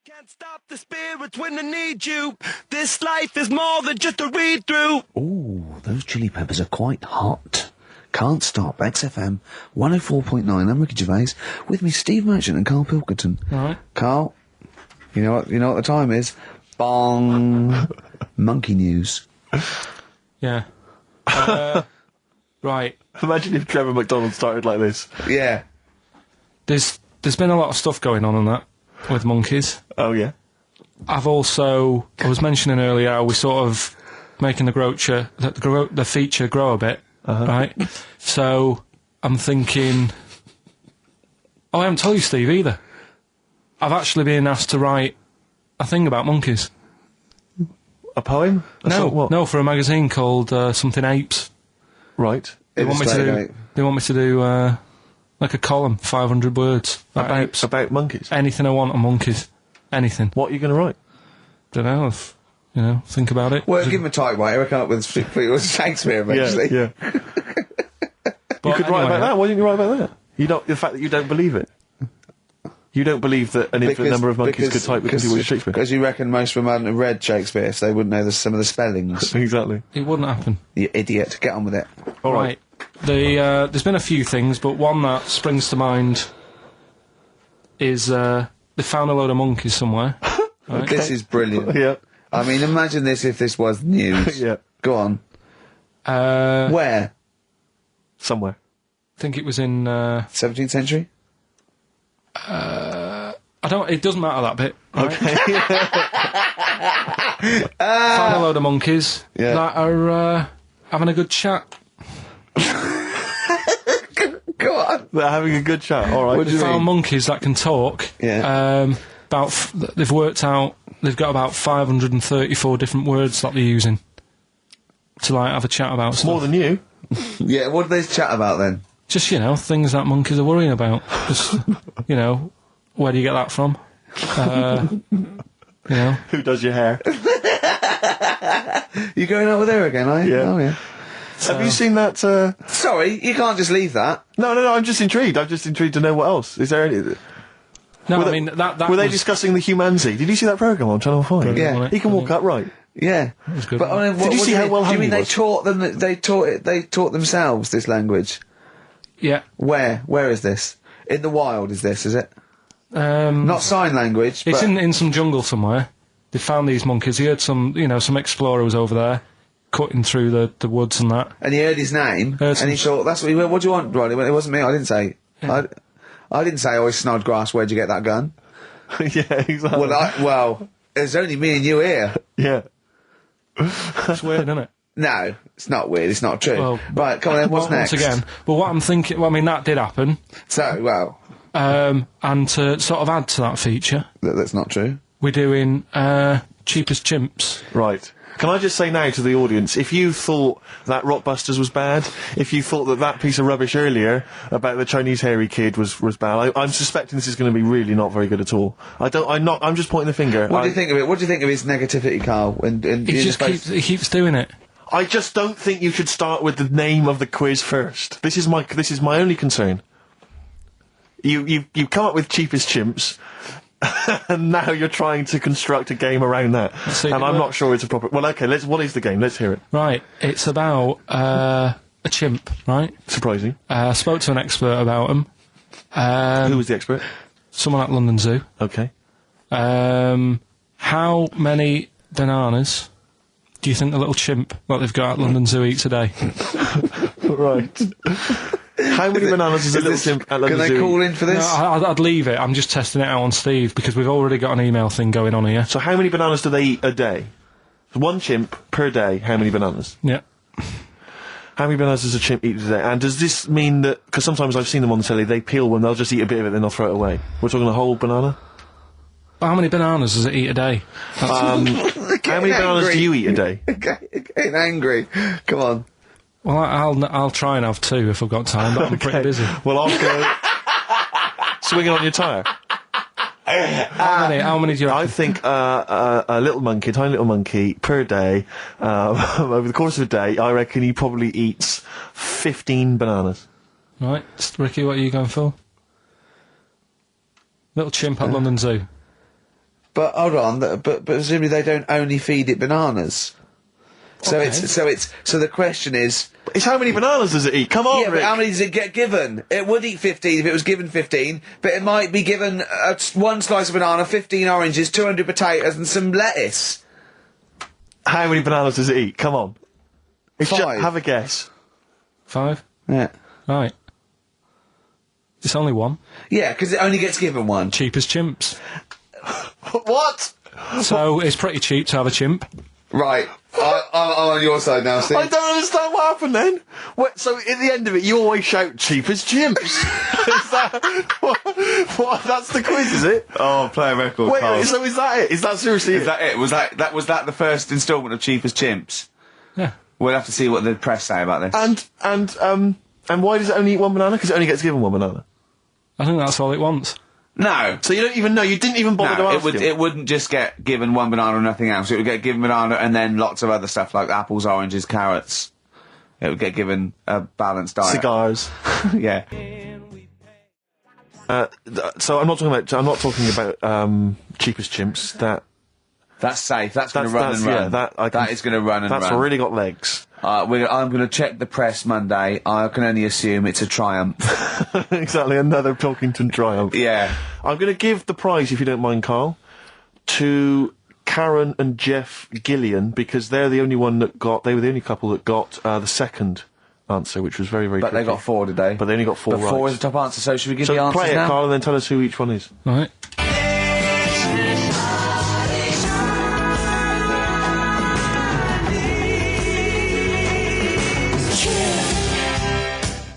Can't stop the spirits when I need you. This life is more than just a read through. Ooh, those chili peppers are quite hot. Can't stop. XFM 104.9. I'm Ricky Gervais. With me, Steve Merchant and Karl Pilkington. All right. Karl, you know what the time is? Bong. Monkey news. Yeah. Right. Imagine if Trevor McDonald started like this. Yeah. There's been a lot of stuff going on that with monkeys. Oh, yeah? I was mentioning earlier how we sort of making the feature grow a bit, right? So I'm thinking, I haven't told you, Steve, either. I've actually been asked to write a thing about monkeys. A poem? No, for a magazine called something Apes. Right. They want me to do like a column, 500 words about apes. About monkeys? Anything I want on monkeys. Anything. What are you going to write? Don't know. Think about it. Well, give him a typewriter. I come up with Shakespeare eventually. Yeah. You could write about that. Why didn't you write about that? The fact that you don't believe it. You don't believe that an infinite number of monkeys could type because he was Shakespeare. Because you reckon most of them hadn't have read Shakespeare, so they wouldn't know some of the spellings. Exactly. It wouldn't happen. You idiot. Get on with it. All right. There's been a few things, but one that springs to mind is they found a load of monkeys somewhere. Right? This is brilliant. Yeah. I mean, imagine this if this was news. Yeah. Go on. Where? Somewhere. I think it was in 17th century? it doesn't matter that bit. Right? Okay. Found a load of monkeys Yeah. that are having a good chat. Go on. They're having a good chat. All right. What do you Found mean? monkeys that can talk. Yeah. They've worked out they've got about 534 different words that they're using to like have a chat about stuff. More than you. Yeah, what do they chat about then? Just things that monkeys are worrying about. Just where do you get that from? Who does your hair? You going over there again, are you? Yeah. Oh, yeah. Have you seen that? Sorry, you can't just leave that. No. I'm just intrigued. I'm just intrigued to know what else. Is there any? No, Were I they- mean that Were they was- discussing the humanity? Did you see that program on Channel 5? Yeah. wasn't it? He can walk upright. Yeah. was good. But I mean, Did you what see do how well do you hung mean he they was? taught them? They taught themselves this language. Yeah. Where is this? In the wild? Is this? Is it? Not Not sign language. It's but in some jungle somewhere. They found these monkeys. He heard some explorer was over there, cutting through the woods and that. and he heard his name, Heard and he some- thought, "That's what he went. What do you want, Ronnie?" Well, it wasn't me. I didn't say. I didn't say. "Oh, Snodgrass, where'd you get that gun?" Yeah, exactly. Well, there's only me and you here. Yeah. It's weird, isn't it? No, it's not weird. It's not true. Well, right, come on then. What's Well, next? Once again, but what I'm thinking, well, I mean, that did happen. So, well, And to sort of add to that feature, that's not true. we're doing cheapest chimps. Right. Can I just say now to the audience, if you thought that Rockbusters was bad, if you thought that piece of rubbish earlier about the Chinese hairy kid was bad, I'm suspecting this is going to be really not very good at all. I'm just pointing the finger. What do you think of it? What do you think of his negativity, Karl? He keeps doing it. I just don't think you should start with the name of the quiz first. This is my only concern. You come up with cheapest chimps, and now you're trying to construct a game around that. see, And I'm well- not sure it's a proper. Well, okay. What is the game? Let's hear it. Right, it's about a chimp, right? Surprising. I spoke to an expert about him. Who was the expert? Someone at London Zoo. Okay. How many bananas do you think the little chimp that they've got at London Zoo eats a day? Right. How many bananas is a little chimp at London Can they Zoo? call in for No, this? I'd leave it. I'm just testing it out on Steve because we've already got an email thing going on here. So how many bananas do they eat a day? One chimp per day. How many bananas? Yeah. How many bananas does a chimp eat a day? And does this mean that? Because sometimes I've seen them on the telly. They peel one. They'll just eat a bit of it, then they'll throw it away. We're talking a whole banana. How many bananas does it eat a day? How many bananas do you eat a day? Getting angry. Come on. Well, I'll try and have two if I've got time, but I'm pretty busy. Well, I'll go swinging on your tyre. How many do you I reckon? think a little monkey, tiny little monkey, per day, over the course of a day, I reckon he probably eats 15 bananas. Right, Ricky, what are you going for? Little chimp at London Zoo. But hold on. But presumably they don't only feed it bananas. So Okay. so the question is. It's how many bananas does it eat? Come on, Yeah, but Rick. how many does it get given? It would eat 15 if it was given 15, but it might be given one slice of banana, 15 oranges, 200 potatoes, and some lettuce. How many bananas does it eat? Come on. It's ju- 5. have a guess. 5? Yeah. Right. It's only one. Yeah, because it only gets given one. Cheapest chimps. What? So it's pretty cheap to have a chimp. Right. I'm on your side now, Steve. I don't understand what happened then. So at the end of it, you always shout cheapest chimps. Is that what? That's the quiz, is it? Oh, play a record, Karl. Wait, so is that it? Is that seriously Is that it? Was that the first instalment of Cheapest Chimps? Yeah. We'll have to see what the press say about this. And why does it only eat one banana? Because it only gets given one banana. I think that's all it wants. No. So you don't even know. You didn't even bother to No, ask him. it wouldn't just get given one banana and nothing else. It would get given banana and then lots of other stuff like apples, oranges, carrots. it would get given a balanced diet. Cigars. Yeah. So I'm not talking about cheapest chimps. That's safe. That's going to run and run. Yeah, that is going to run and run. That's really got legs. I'm going to check the press Monday. I can only assume it's a Triumph. Exactly, another Pilkington Triumph. Yeah. I'm going to give the prize, if you don't mind, Karl, to Karen and Jeff Gillian, because they're the only one that they were the only couple that got the second answer, which was very, very But tricky. they got 4 today. But they only got 4 right. 4 is the top answer, so should we give the answers play it, now? Karl, and then tell us who each one is. Right.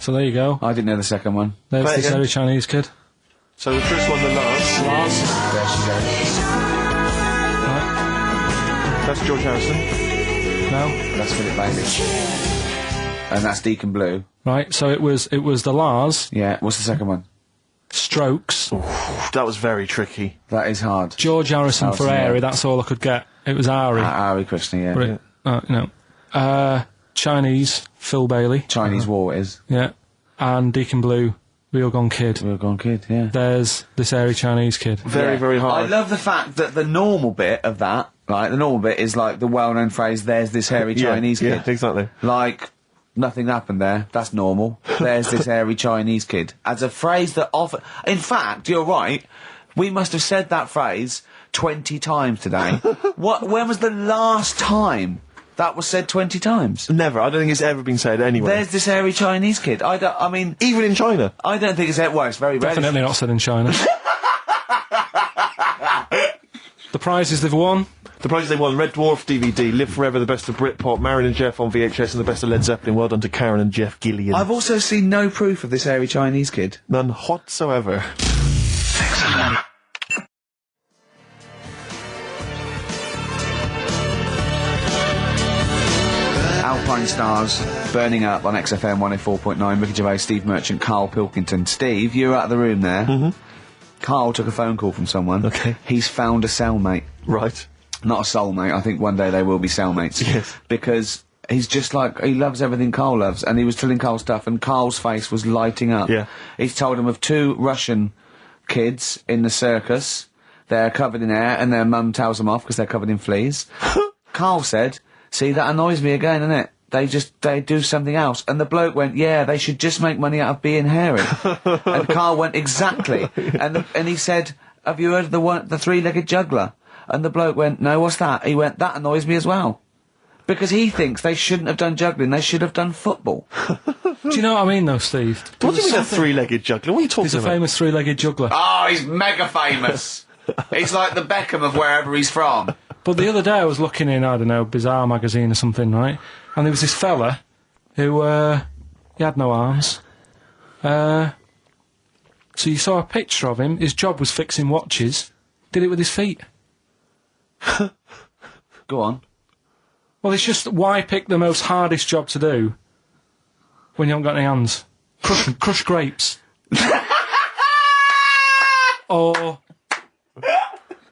So there you go. I didn't know the second one. There's Play it this again. very Chinese kid. So the first one, the Lars. There she goes. That's George Harrison. No. That's Philip Bailey. And that's Deacon Blue. Right. So it was the Lars, Yeah. What's the second one? Strokes, That was very tricky. That is hard. George Harrison for Harrison, yeah. Airy. That's all I could get. It was Ari. Ari Krishna, yeah. But no. Chinese, Phil Bailey. Chinese War it is. Yeah. And Deacon Blue, Real Gone Kid. Real Gone Kid, yeah. There's this airy Chinese kid. Very, Yeah. very hard. I love the fact that the normal bit of that, right, the normal bit is like the well-known phrase, there's this hairy Chinese kid. Yeah, exactly. Like, nothing happened there. That's normal. There's this hairy Chinese kid. As a phrase that often... In fact, you're right. We must have said that phrase 20 times today. When was the last time that was said 20 times? Never. I don't think it's ever been said anywhere. There's this hairy Chinese kid. I mean... Even in China. I don't think it's... Well, it's very rare. Definitely not said in China. The prizes they've won. The prizes they won: Red Dwarf DVD, Live Forever, the best of Britpop, Marin and Jeff on VHS, and the best of Led Zeppelin. Well done to Karen and Jeff Gillian. I've also seen no proof of this hairy Chinese kid. None whatsoever. Alpine Stars, Burning Up on XFM 104.9, Ricky Gervais, Steve Merchant, Karl Pilkington. Steve, you were out of the room there. Mm-hmm. Karl took a phone call from someone. Okay. He's found a cellmate. Right. Not a soulmate, I think one day they will be cellmates. Yes. Because he's just like, he loves everything Karl loves, and he was telling Karl stuff, and Karl's face was lighting up. Yeah. He's told him of 2 Russian kids in the circus. They're covered in hair, and their mum tells them off because they're covered in fleas. Karl said, see, that annoys me again, innit? They do something else. And the bloke went, yeah, they should just make money out of being hairy. And Karl went, exactly. And he said, have you heard of the 3-legged juggler? And the bloke went, no, what's that? He went, that annoys me as well. Because he thinks they shouldn't have done juggling, they should have done football. Do you know what I mean, though, Steve? What do you mean a 3-legged juggler? What are you talking He's a about? famous 3-legged juggler. Oh, he's mega famous. He's like the Beckham of wherever he's from. But the other day I was looking in, I don't know, Bizarre magazine or something, right? And there was this fella who, he had no arms. So you saw a picture of him, his job was fixing watches, did it with his feet. Go on. Well, it's just, why pick the most hardest job to do when you haven't got any hands? Crush grapes. Or...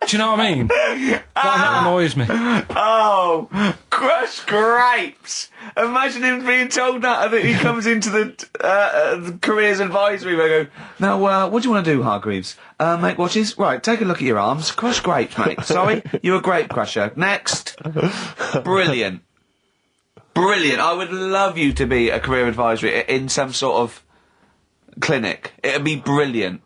Do you know what I mean? That annoys me. Oh, crush grapes! Imagine him being told that, and then he comes into the careers advisory where I go, now, what do you want to do, Hargreaves? Make watches? Right, take a look at your arms. Crush grapes, mate. Sorry, you're a grape crusher. Next. Brilliant. Brilliant. I would love you to be a career advisory in some sort of clinic. It'd be brilliant.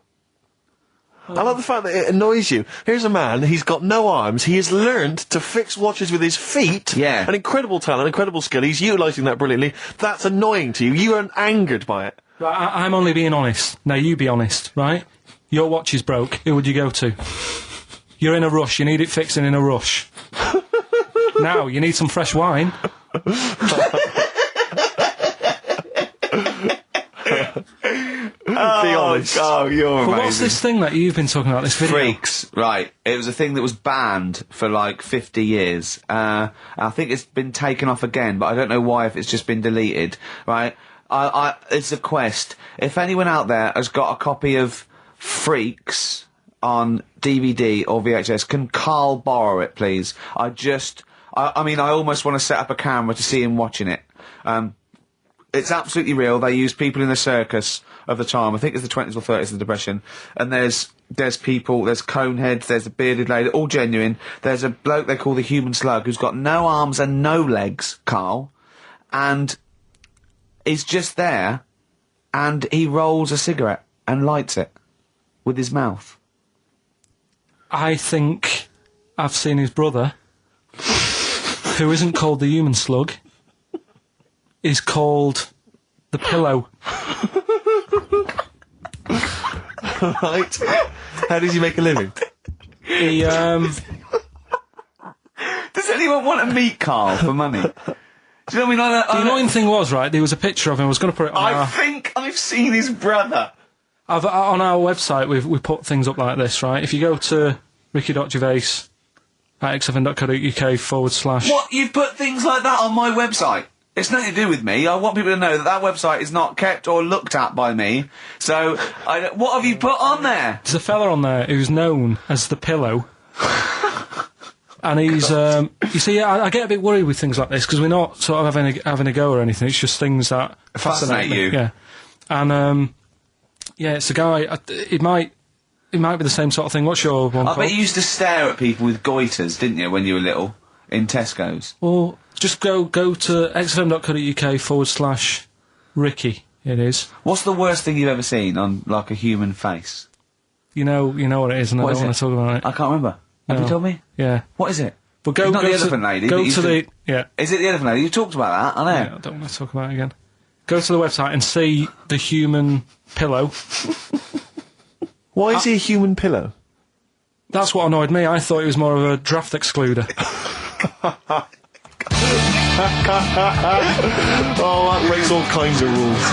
I love the fact that it annoys you. Here's a man, he's got no arms, he has learned to fix watches with his feet. Yeah. An incredible talent, incredible skill, he's utilising that brilliantly. That's annoying to you. You are angered by it. Right, I'm only being honest. Now, you be honest, right? Your watch is broke. Who would you go to? You're in a rush. You need it fixing in a rush. Now, you need some fresh wine. Be honest. Oh, you're But amazing. what's this thing that you've been talking about, this video? Freaks, right. It was a thing that was banned for like 50 years. I think it's been taken off again, but I don't know why, if it's just been deleted, right? It's a quest. If anyone out there has got a copy of Freaks on DVD or VHS, can Karl borrow it, please? I mean, I almost want to set up a camera to see him watching it. It's absolutely real. They use people in the circus of the time. I think it's the 20s or 30s of the Depression. And there's people, there's coneheads, there's a bearded lady, all genuine. There's a bloke they call the human slug who's got no arms and no legs, Karl. And he's just there, and he rolls a cigarette and lights it with his mouth. I think I've seen his brother, who isn't called the human slug, is called the pillow. Right. How does he make a living? He, Does anyone want to meet Karl for money? Do you know what I mean? the annoying thing was, right, there was a picture of him, I was going to put it on I think I've seen his brother. on our website, we put things up like this, right? If you go to ricky.gervais at xfn.co.uk / What? You've put things like that on my website? It's nothing to do with me. I want people to know that website is not kept or looked at by me. So, what have you put on there? There's a fella on there who's known as the pillow. And he's, you see, I get a bit worried with things like this, because we're not sort of having a go or anything, it's just things that Fascinate me. you. Yeah. And, yeah, it's a guy, it might be the same sort of thing. What's your one I called? bet you used to stare at people with goiters, didn't you, when you were little? In Tesco's. Well, just go to xfm.co.uk / Ricky, it is. What's the worst thing you've ever seen on, like, a human face? You know what it is, and What I is don't want it? to talk about it. I can't remember. Have you No. told me? Yeah. What is it? But go, It's not go the to, elephant lady. Go that used to the... Yeah. Is it the elephant lady? You talked about that, I know. Yeah, I don't want to talk about it again. Go to the website and see the human pillow. Why is he a human pillow? That's what annoyed me. I thought it was more of a draft excluder. Oh, that breaks all kinds of rules.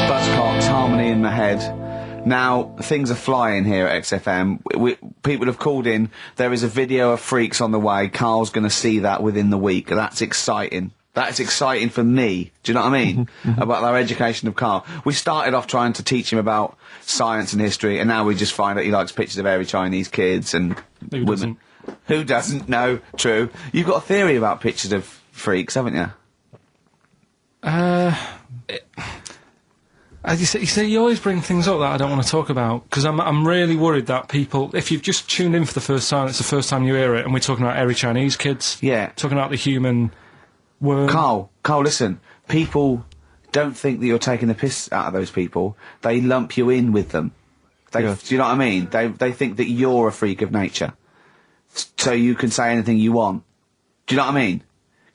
Buzzcocks, harmony in my head. Now, things are flying here at XFM. People have called in. There is a video of freaks on the way. Karl's going to see that within the week. That's exciting. That's exciting for me. Do you know what I mean? About our education of Karl. We started off trying to teach him about science and history, and now we just find that he likes pictures of hairy Chinese kids and Who women. doesn't? Who doesn't? No, true. You've got a theory about pictures of freaks, haven't you? As you see, you always bring things up that I don't want to talk about, because I'm really worried that people, if you've just tuned in for the first time, it's the first time you hear it, and we're talking about hairy Chinese kids. Yeah. Talking about the human worm. Karl, listen. People don't think that you're taking the piss out of those people. They lump you in with them. Do you know what I mean? They think that you're a freak of nature. So you can say anything you want. Do you know what I mean?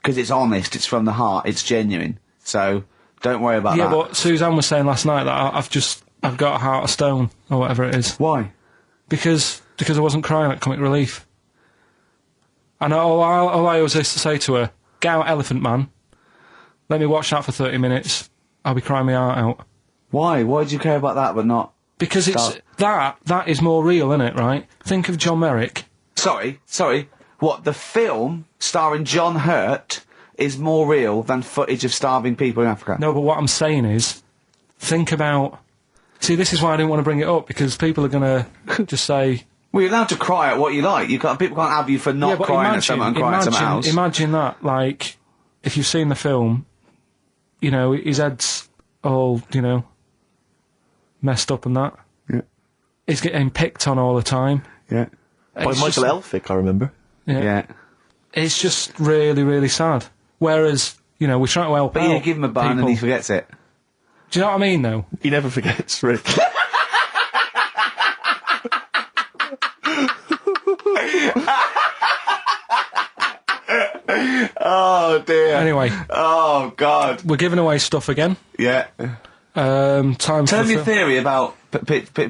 Because it's honest, it's from the heart, it's genuine. So, don't worry about that. Yeah, but Suzanne was saying last night that I've got a heart of stone, or whatever it is. Why? Because I wasn't crying at Comic Relief. And all I always used to say to her, get out Elephant Man, let me watch that for 30 minutes, I'll be crying my heart out. Why? Why do you care about that but not... Because it's... That is more real, isn't it, right? Think of John Merrick. Sorry. What, the film starring John Hurt is more real than footage of starving people in Africa? No, but what I'm saying is, think about... See, this is why I didn't want to bring it up, because people are going to just say... Well, you're allowed to cry at what you like. People can't have you for not but crying at someone and crying at someone else. Imagine that, like, if you've seen the film, you know, his head's all, you know, messed up and that. Yeah. He's getting picked on all the time. Yeah. By Michael Elphick, I remember. Yeah. It's just really, really sad. Whereas, you know, we're trying to help But out you give him a bun and people. he forgets it. Do you know what I mean, though? He never forgets, Rick. Oh, dear. Anyway, Oh, God. we're giving away stuff again. Yeah. Time Tell for me the your theory about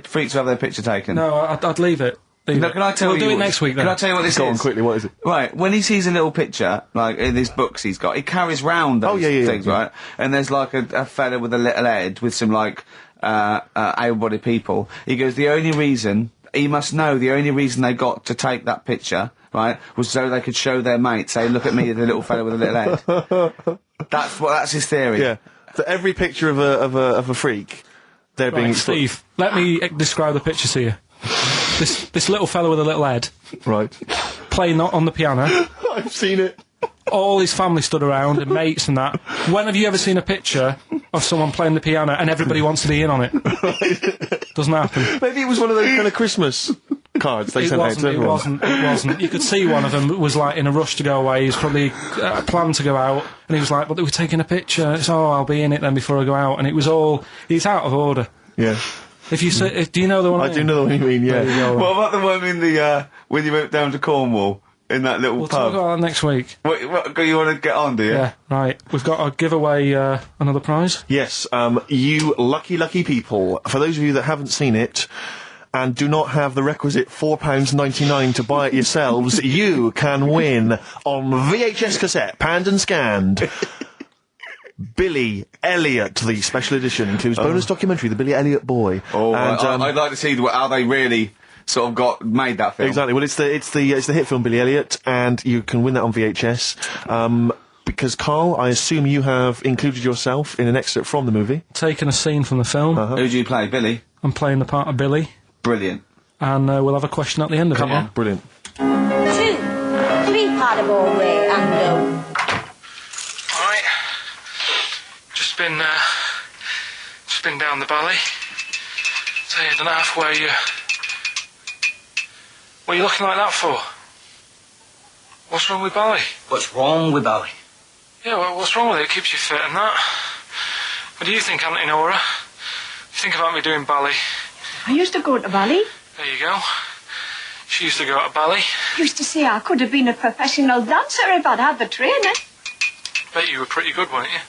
freaks who have their picture taken. No, I'd leave it. No, can I tell we'll you? do it next week, then. Can I tell you what this Go is? on, quickly, what is it? Right, when he sees a little picture, like in these books he's got, he carries round those things, right? And there's like a fella with a little head with some like able-bodied people. He goes, the only reason they got to take that picture, right, was so they could show their mates, say, look at me, the little fella with a little head. That's his theory. Yeah. For every picture of a freak, they're being Right, Steve, let me describe the picture to you. this little fella with a little head Right. playing on the piano. I've seen it. All his family stood around and mates and that. When have you ever seen a picture of someone playing the piano and everybody wants to be in on it? Doesn't happen. Maybe it was one of those kind of Christmas cards they sent out to It everyone. wasn't. You could see one of them was like in a rush to go away. He was probably planned to go out, and he was like, "But they were taking a picture." It's I'll be in it then before I go out, and it was all. It's out of order. Yeah. If you say, do you know the one? I do know what you mean, yeah. There you go. What about the one in the when you went down to Cornwall in that little We'll talk pub? about that next week. What you want to get on, do you? Yeah, right. We've got to give away another prize. Yes, you lucky people. For those of you that haven't seen it and do not have the requisite £4.99 to buy it yourselves, you can win on VHS cassette, panned and scanned. Billy Elliot, the special edition, includes bonus documentary, The Billy Elliot Boy. Oh, and, I'd like to see how they really sort of made that film. Exactly. Well, it's the hit film Billy Elliot, and you can win that on VHS. Because Karl, I assume you have included yourself in an excerpt from the movie. Taking a scene from the film. Who do you play, Billy? I'm playing the part of Billy, Brilliant. and we'll have a question at the end of it. Yeah? Brilliant. 2, 3 part of all way and Alright. Just been down the valley. So I don't know where you... What are you looking like that for? What's wrong with Bally? What's wrong with Bally? Yeah, well, what's wrong with it? It keeps you fit and that. What do you think, Auntie Nora? You think about me doing Bally? I used to go to ballet. There you go. She used to go to Bally. Used to say I could have been a professional dancer if I'd had the training. Bet you were pretty good, weren't you?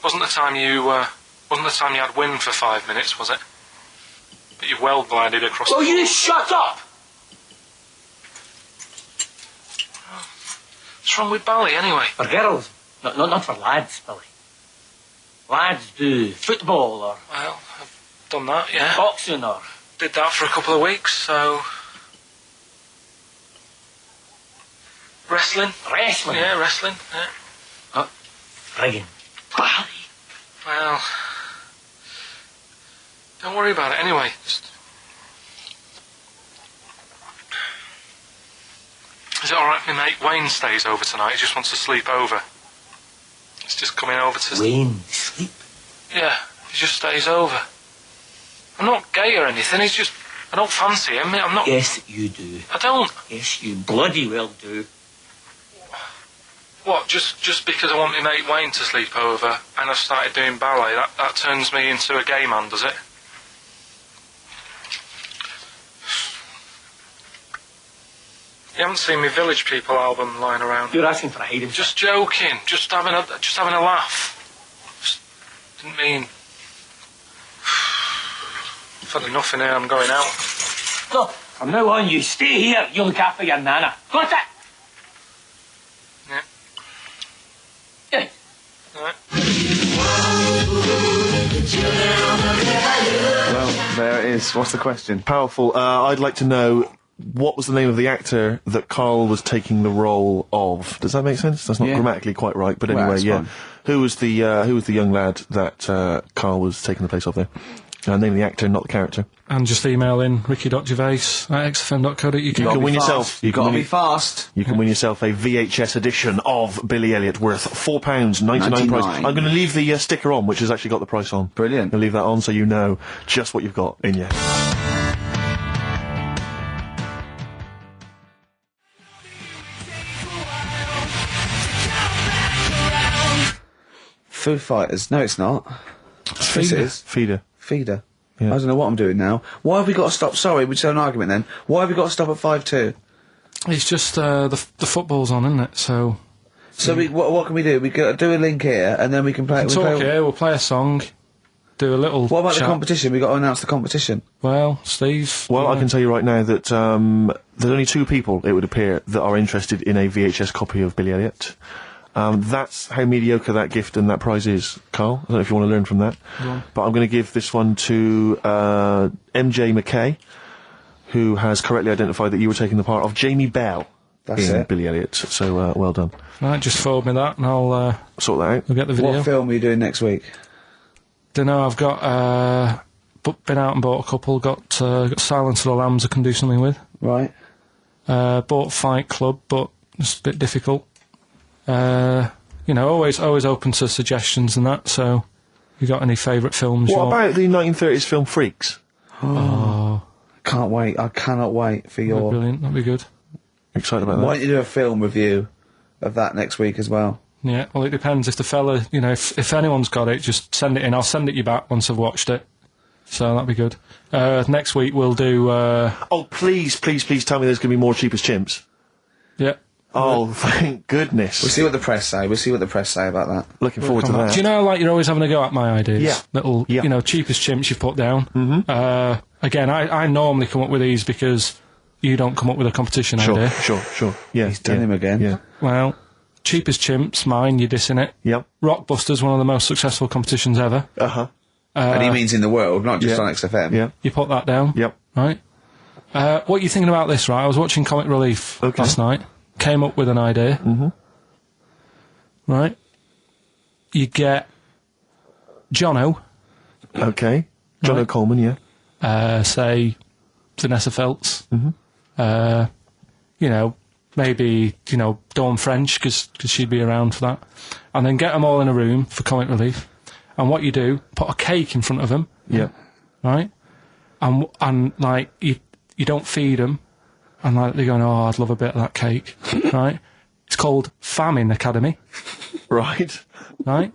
Wasn't the time you had wind for 5 minutes, was it? But you well glided across Oh, the... you shut up! What's wrong with Bally, anyway? For girls, not for lads, Billy. Lads do football or Well, I've done that, yeah. boxing or... Did that for a couple of weeks, so... Wrestling? Wrestling? Yeah, wrestling, yeah. Friggin' Bally. Well... Don't worry about it, anyway. Just... Is it alright if my mate Wayne stays over tonight? He just wants to sleep over. He's just coming over to... Wayne, sleep. Yeah, he just stays over. I'm not gay or anything, he's just... I don't fancy him, I'm not... Yes, you do. I don't. Yes, you bloody well do. What, just because I want my mate Wayne to sleep over and I've started doing ballet, that turns me into a gay man, does it? You haven't seen my Village People album lying around. You're asking for a hiding. Just joking, just having a laugh. Just didn't mean... I've had enough in here, I'm going out. Look, from now on, you stay here. You look after your nana. Got it? Yeah. Yeah. Alright. Well, there it is. What's the question? Powerful. I'd like to know what was the name of the actor that Karl was taking the role of. Does that make sense? That's not Yeah. grammatically quite right, but Well, anyway, that's yeah. fine. Who was the young lad that Karl was taking the place of there? Name of the actor, not the character. And just email in ricky.gervais@xfm.co.uk. You can win yourself. You've got to be fast. You can win yourself a VHS edition of Billy Elliot worth £4.99 price. I'm going to leave the sticker on, which has actually got the price on. Brilliant. I'll leave that on so you know just what you've got in you. Foo Fighters. No, it's not. Yes, it Feeder. is. Feeder. I don't know what I'm doing now. Why have we got to stop? Sorry, we just had an argument then. Why have we got to stop at 5-2? It's just the football's on, isn't it? So So what can we do? We can do a link here, and then we can play. talk here. We'll play a song. Do a little. What about chat. the competition? We got to announce the competition. Well, Steve. Well, you I know. can tell you right now that there's only 2 people, it would appear, that are interested in a VHS copy of Billy Elliot. That's how mediocre that gift and that prize is, Karl. I don't know if you want to learn from that. But I'm going to give this one to MJ McKay, who has correctly identified that you were taking the part of Jamie Bell That's in it. Billy Elliot. So, well done. Right, just forward me that, and I'll Sort that out. we'll get the video. What film are you doing next week? Don't know. I've got been out and bought a couple. Got Silence of the Lambs I can do something with. Right. Bought Fight Club, but it's a bit difficult. Always open to suggestions and that, so you got any favourite films? What about the 1930s film Freaks? Oh. Can't wait. I cannot wait for your... Brilliant, that'd be good. Excited about that. Why don't you do a film review of that next week as well? Yeah, well, it depends. If the fella, if anyone's got it, just send it in. I'll send it you back once I've watched it. So that'd be good. Next week we'll do... Oh, please tell me there's going to be more Cheapest Chimps. Yeah. Oh, thank goodness. We'll see what the press say. We'll see what the press say about that. Looking forward to that. Do you know, like, you're always having a go at my ideas? Yeah. Little, Cheapest Chimps you've put down. Mm-hmm. Again, I normally come up with these because you don't come up with a competition idea. Sure. Yeah. He's done him again. Yeah. Well, Cheapest Chimps, mine, you're dissing it. Yep. Rockbusters, one of the most successful competitions ever. Uh-huh. And he means in the world, not just on XFM. Yeah. You put that down. Yep. Right. What are you thinking about this, right? I was watching Comic Relief last night. Came up with an idea. Mm-hmm. Right. You get Jono. Okay. Jono Coleman, yeah. Say Vanessa Feltz. Mm-hmm. Maybe, Dawn French, because she'd be around for that. And then get them all in a room for Comic Relief. And what you do, put a cake in front of them. Yeah. Right? And like, you don't feed them. And like, they're going, oh, I'd love a bit of that cake. Right? It's called Famine Academy. Right. Right?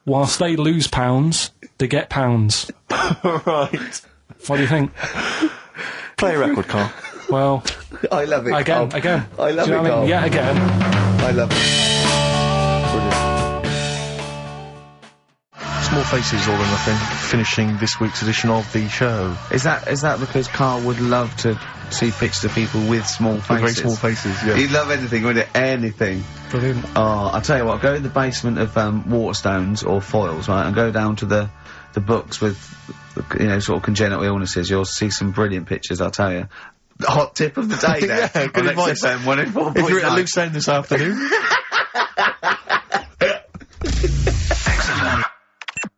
Whilst they lose pounds, they get pounds. Right. What do you think? Play a record, Karl. Well... I love it, Again. I love Do you know it, what I mean? Karl. Yeah, again. I love it. Small Faces, All or Nothing, finishing this week's edition of the show. Is that because Karl would love to see pictures of people with small faces? With very small faces, yeah. He'd love anything, wouldn't it? Anything. Brilliant. Oh, I'll tell you what, go in the basement of Waterstones or Foyles, right, and go down to the books with, sort of congenital illnesses. You'll see some brilliant pictures, I'll tell you. The hot tip of the day there. Yeah, good on advice. XFM 104.9. If you're at a loose end this afternoon.